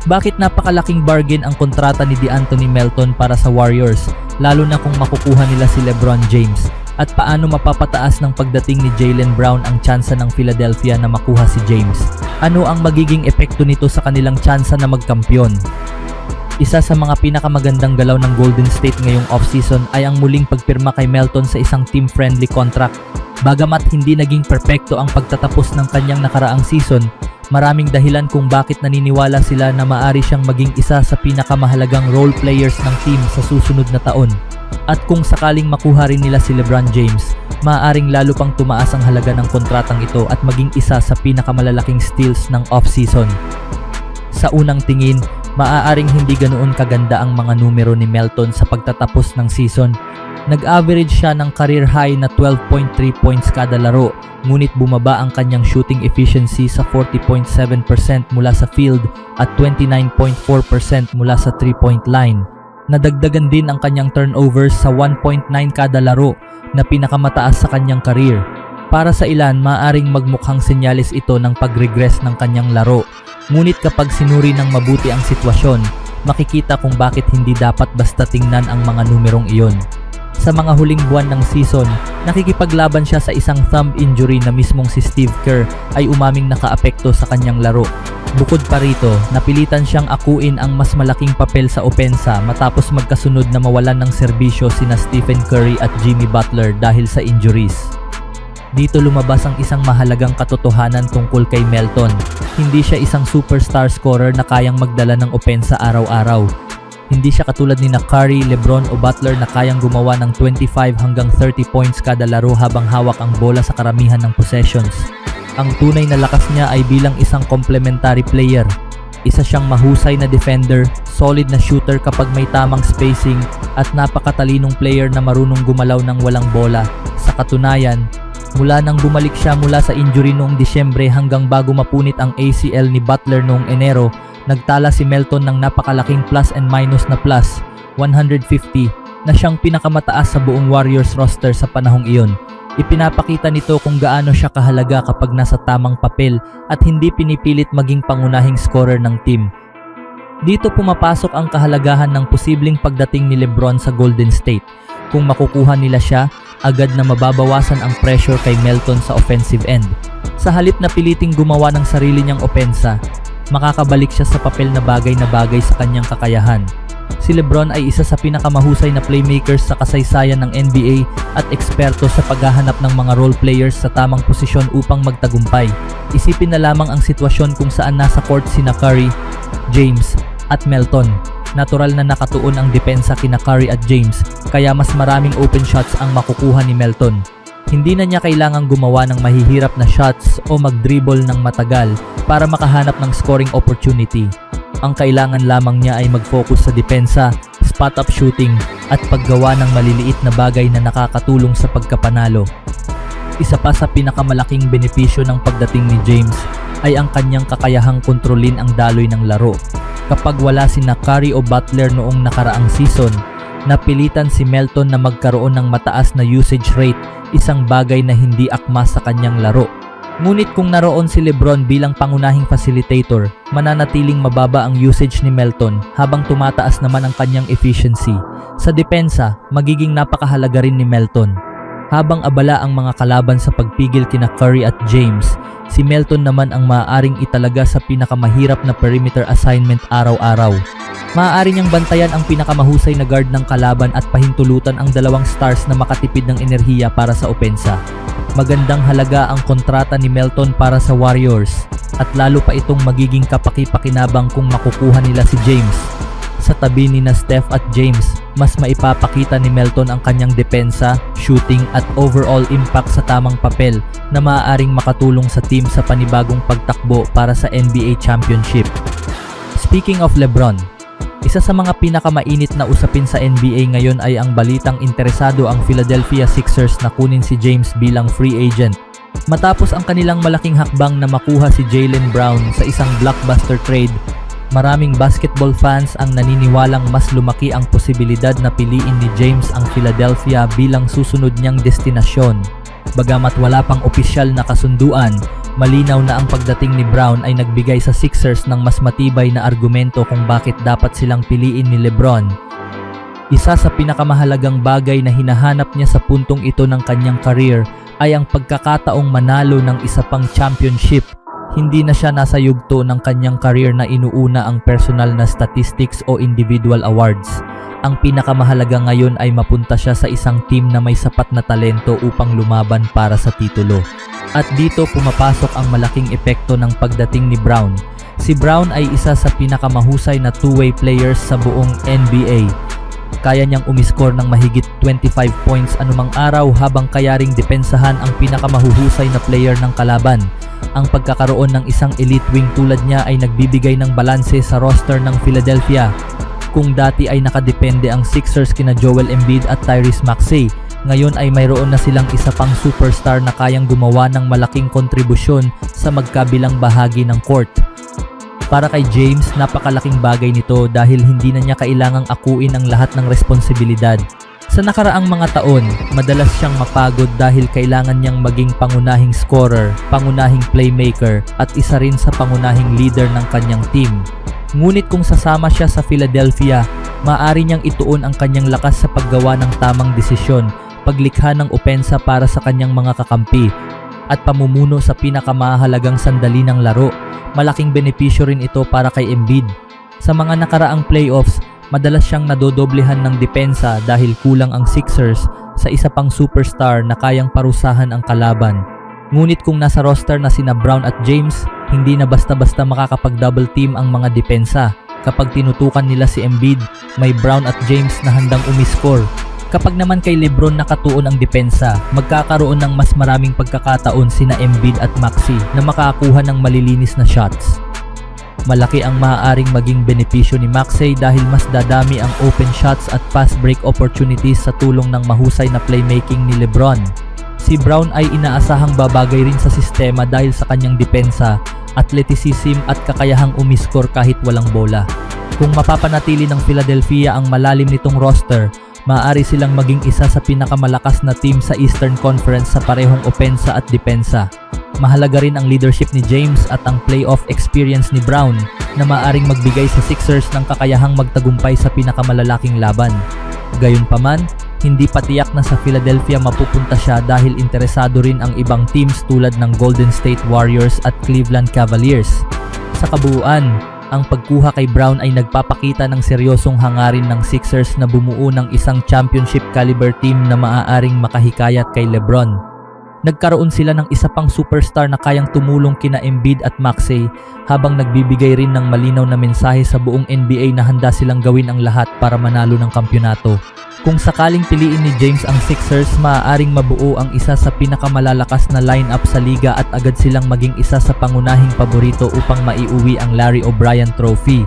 Bakit napakalaking bargain ang kontrata ni De'Anthony Melton para sa Warriors, lalo na kung makukuha nila si LeBron James? At paano mapapataas ng pagdating ni Jaylen Brown ang tsansa ng Philadelphia na makuha si James? Ano ang magiging epekto nito sa kanilang tsansa na magkampiyon? Isa sa mga pinakamagandang galaw ng Golden State ngayong offseason ay ang muling pagpirma kay Melton sa isang team-friendly contract. Bagamat hindi naging perpekto ang pagtatapos ng kanyang nakaraang season, maraming dahilan kung bakit naniniwala sila na maaari siyang maging isa sa pinakamahalagang role players ng team sa susunod na taon. At kung sakaling makuha rin nila si LeBron James, maaaring lalo pang tumaas ang halaga ng kontratang ito at maging isa sa pinakamalalaking steals ng off-season. Sa unang tingin, maaaring hindi ganoon kaganda ang mga numero ni Melton sa pagtatapos ng season. Nag-average siya ng career high na 12.3 points kada laro, ngunit bumaba ang kanyang shooting efficiency sa 40.7% mula sa field at 29.4% mula sa 3-point line. Nadagdagan din ang kanyang turnovers sa 1.9 kada laro na pinakamataas sa kanyang career. Para sa ilan, maaaring magmukhang senyales ito ng pag-regress ng kanyang laro. Ngunit kapag sinuri ng mabuti ang sitwasyon, makikita kung bakit hindi dapat basta tingnan ang mga numerong iyon. Sa mga huling buwan ng season, nakikipaglaban siya sa isang thumb injury na mismong si Steve Kerr ay umaming nakaapekto sa kanyang laro. Bukod pa rito, napilitan siyang akuin ang mas malaking papel sa opensa matapos magkasunod na mawalan ng serbisyo sina Stephen Curry at Jimmy Butler dahil sa injuries. Dito lumabas ang isang mahalagang katotohanan tungkol kay Melton. Hindi siya isang superstar scorer na kayang magdala ng opensa araw-araw. Hindi siya katulad ni Curry, LeBron o Butler na kayang gumawa ng 25 hanggang 30 points kada laro habang hawak ang bola sa karamihan ng possessions. Ang tunay na lakas niya ay bilang isang complementary player. Isa siyang mahusay na defender, solid na shooter kapag may tamang spacing, at napakatalinong player na marunong gumalaw ng walang bola. Sa katunayan, mula nang bumalik siya mula sa injury noong Disyembre hanggang bago mapunit ang ACL ni Butler noong Enero, nagtala si Melton ng napakalaking plus and minus na plus 150 na siyang pinakamataas sa buong Warriors roster sa panahong iyon. Ipinapakita nito kung gaano siya kahalaga kapag nasa tamang papel at hindi pinipilit maging pangunahing scorer ng team. Dito pumapasok ang kahalagahan ng posibleng pagdating ni LeBron sa Golden State. Kung makukuha nila siya, agad na mababawasan ang pressure kay Melton sa offensive end. Sa halip na piliting gumawa ng sarili niyang opensa, makakabalik siya sa papel na bagay sa kanyang kakayahan. Si LeBron ay isa sa pinakamahusay na playmakers sa kasaysayan ng NBA at eksperto sa paghahanap ng mga role players sa tamang posisyon upang magtagumpay. Isipin na lamang ang sitwasyon kung saan nasa court sina Curry, James at Melton. Natural na nakatuon ang depensa kina Curry at James, kaya mas maraming open shots ang makukuha ni Melton. Hindi na niya kailangang gumawa ng mahihirap na shots o mag-dribble ng matagal para makahanap ng scoring opportunity. Ang kailangan lamang niya ay mag-focus sa depensa, spot-up shooting at paggawa ng maliliit na bagay na nakakatulong sa pagkapanalo. Isa pa sa pinakamalaking benepisyo ng pagdating ni James ay ang kanyang kakayahang kontrolin ang daloy ng laro. Kapag wala sina Curry o Butler noong nakaraang season, napilitan si Melton na magkaroon ng mataas na usage rate, isang bagay na hindi akma sa kanyang laro. Ngunit kung naroon si LeBron bilang pangunahing facilitator, mananatiling mababa ang usage ni Melton habang tumataas naman ang kanyang efficiency. Sa depensa, magiging napakahalaga rin ni Melton. Habang abala ang mga kalaban sa pagpigil kina Curry at James, si Melton naman ang maaaring italaga sa pinakamahirap na perimeter assignment araw-araw. Maaari niyang bantayan ang pinakamahusay na guard ng kalaban at pahintulutan ang dalawang stars na makatipid ng enerhiya para sa opensa. Magandang halaga ang kontrata ni Melton para sa Warriors at lalo pa itong magiging kapaki-pakinabang kung makukuha nila si James. Sa tabi ni na Steph at James, mas maipapakita ni Melton ang kanyang depensa, shooting at overall impact sa tamang papel na maaaring makatulong sa team sa panibagong pagtakbo para sa NBA Championship. Speaking of LeBron, isa sa mga pinakamainit na usapin sa NBA ngayon ay ang balitang interesado ang Philadelphia Sixers na kunin si James bilang free agent. Matapos ang kanilang malaking hakbang na makuha si Jaylen Brown sa isang blockbuster trade, maraming basketball fans ang naniniwalang mas lumaki ang posibilidad na piliin ni James ang Philadelphia bilang susunod niyang destinasyon. Bagamat wala pang opisyal na kasunduan, Malinaw na ang pagdating ni Brown ay nagbigay sa Sixers ng mas matibay na argumento kung bakit dapat silang piliin ni LeBron. Isa sa pinakamahalagang bagay na hinahanap niya sa puntong ito ng kanyang career ay ang pagkakataong manalo ng isa pang championship. Hindi na siya nasa yugto ng kanyang career na inuuna ang personal na statistics o individual awards. Ang pinakamahalaga ngayon ay mapunta siya sa isang team na may sapat na talento upang lumaban para sa titulo. At dito pumapasok ang malaking epekto ng pagdating ni Brown. Si Brown ay isa sa pinakamahusay na two-way players sa buong NBA. Kaya niyang umiskor ng mahigit 25 points anumang araw habang kaya ring depensahan ang pinakamahuhusay na player ng kalaban. Ang pagkakaroon ng isang elite wing tulad niya ay nagbibigay ng balanse sa roster ng Philadelphia. Kung dati ay nakadepende ang Sixers kina Joel Embiid at Tyrese Maxey, ngayon ay mayroon na silang isa pang superstar na kayang gumawa ng malaking kontribusyon sa magkabilang bahagi ng court. Para kay James, napakalaking bagay nito dahil hindi na niya kailangang akuin ang lahat ng responsibilidad. Sa nakaraang mga taon, madalas siyang mapagod dahil kailangan niyang maging pangunahing scorer, pangunahing playmaker at isa rin sa pangunahing leader ng kanyang team. Ngunit kung sasama siya sa Philadelphia, maaari niyang ituon ang kanyang lakas sa paggawa ng tamang desisyon, paglikha ng opensa para sa kanyang mga kakampi, at pamumuno sa pinakamahalagang sandali ng laro. Malaking benepisyo rin ito para kay Embiid. Sa mga nakaraang playoffs, madalas siyang nadodoblehan ng depensa dahil kulang ang Sixers sa isa pang superstar na kayang parusahan ang kalaban. Ngunit kung nasa roster na sina Brown at James, hindi na basta-basta makakapag-double team ang mga depensa. Kapag tinutukan nila si Embiid, may Brown at James na handang umiskor. Kapag naman kay LeBron nakatuon ang depensa, magkakaroon ng mas maraming pagkakataon sina Embiid at Maxey na makakuha ng malilinis na shots. Malaki ang maaaring maging benepisyo ni Maxey dahil mas dadami ang open shots at fast break opportunities sa tulong ng mahusay na playmaking ni LeBron. Si Brown ay inaasahang babagay rin sa sistema dahil sa kanyang depensa, athleticism at kakayahang umiskor kahit walang bola. Kung mapapanatili ng Philadelphia ang malalim nitong roster, maaari silang maging isa sa pinakamalakas na team sa Eastern Conference sa parehong opensa at depensa. Mahalaga rin ang leadership ni James at ang playoff experience ni Brown na maaring magbigay sa Sixers ng kakayahang magtagumpay sa pinakamalalaking laban. Gayunpaman, hindi pa tiyak na sa Philadelphia mapupunta siya dahil interesado rin ang ibang teams tulad ng Golden State Warriors at Cleveland Cavaliers. Sa kabuuan, ang pagkuha kay Brown ay nagpapakita ng seryosong hangarin ng Sixers na bumuo ng isang championship caliber team na maaaring makahikayat kay LeBron. Nagkaroon sila ng isa pang superstar na kayang tumulong kina Embiid at Maxey habang nagbibigay rin ng malinaw na mensahe sa buong NBA na handa silang gawin ang lahat para manalo ng kampyonato. Kung sakaling piliin ni James ang Sixers, maaaring mabuo ang isa sa pinakamalalakas na lineup sa liga at agad silang maging isa sa pangunahing paborito upang maiuwi ang Larry O'Brien Trophy.